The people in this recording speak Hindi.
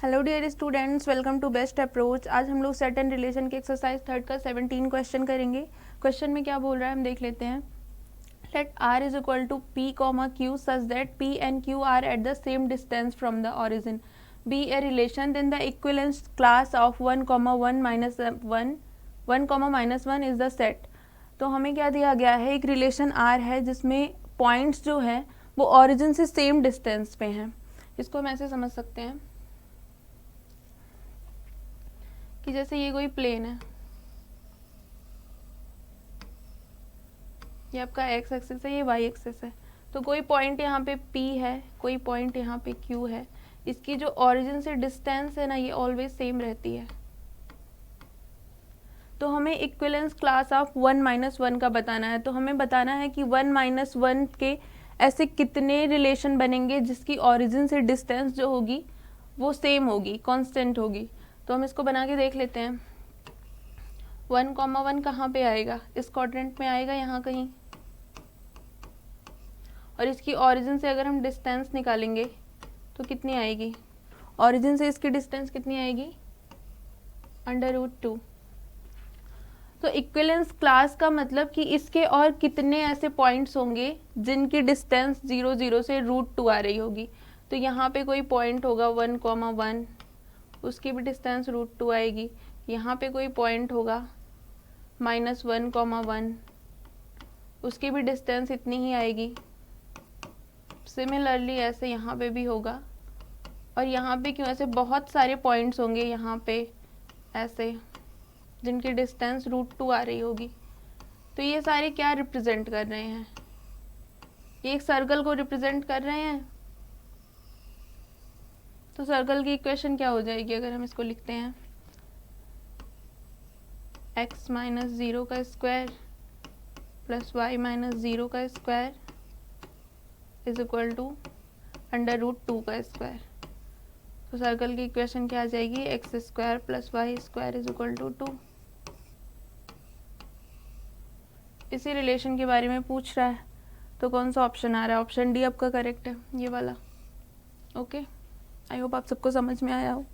Hello dear students, welcome to best approach. आज हम लोग सेट एंड रिलेशन के एक्सरसाइज 3 का 17 क्वेश्चन करेंगे। क्वेश्चन में क्या बोल रहा है हम देख लेते हैं। Let r is equal to p, q such that p and q are at the same distance from the origin, be a relation, then the equivalence class of 1, 1, -1 is the set. तो हमें क्या दिया गया है, एक रिलेशन r है जिसमें पॉइंट्स जो है वो ओरिजिन से सेम डिस्टेंस पे हैं। इसको हम ऐसे समझ सकते हैं कि जैसे ये कोई प्लेन है, ये आपका x एक्सिस है, ये y एक्सिस है। तो कोई पॉइंट यहाँ पे P है, कोई पॉइंट यहाँ पे Q है। इसकी जो ओरिजिन से डिस्टेंस है ना, ये ऑलवेज सेम रहती है। तो हमें इक्विवेलेंस क्लास ऑफ 1 -1 का बताना है। तो हमें बताना है कि 1 -1 के ऐसे कितने रिलेशन बनेंगे जिसकी ओरिजिन से डिस्टेंस जो होगी वो सेम होगी, कांस्टेंट होगी। तो हम इसको बना के देख लेते हैं। 1, कहाँ पे आएगा, इस क्वाड्रेंट में आएगा, यहाँ कहीं। और इसकी ओरिजिन से अगर हम डिस्टेंस निकालेंगे तो कितनी आएगी, ओरिजिन से इसकी डिस्टेंस कितनी आएगी, √2। तो इक्विवेलेंस क्लास का मतलब कि इसके और कितने ऐसे पॉइंट्स होंगे जिनकी डिस्टेंस 0, 0 से √2 आ रही होगी। तो यहाँ पे कोई पॉइंट होगा 1, 1, उसकी भी डिस्टेंस √2 आएगी। यहाँ पे कोई पॉइंट होगा -1, 1, उसकी भी डिस्टेंस इतनी ही आएगी। सिमिलरली ऐसे यहाँ पे भी होगा। और यहाँ पे क्यों, ऐसे बहुत सारे पॉइंट्स होंगे यहाँ पे ऐसे जिनकी डिस्टेंस √2 आ रही होगी। तो ये सारे क्या रिप्रेजेंट कर रहे हैं, ये एक सर्कल को रिप्रेजेंट कर रहे हैं। तो सर्कल की इक्वेशन क्या हो जाएगी अगर हम इसको लिखते हैं, x - 0 का स्क्वायर प्लस y - 0 का स्क्वायर इज इक्वल टू √2 का स्क्वायर। तो सर्कल की इक्वेशन क्या आ जाएगी, x² plus y² is equal to 2। इसी रिलेशन के बारे में पूछ रहा है, तो कौन सा ऑप्शन आ रहा है, ऑप्शन डी आपका करेक्ट है, ये वाला। ओके, आई होप आप सबको समझ में आया हो।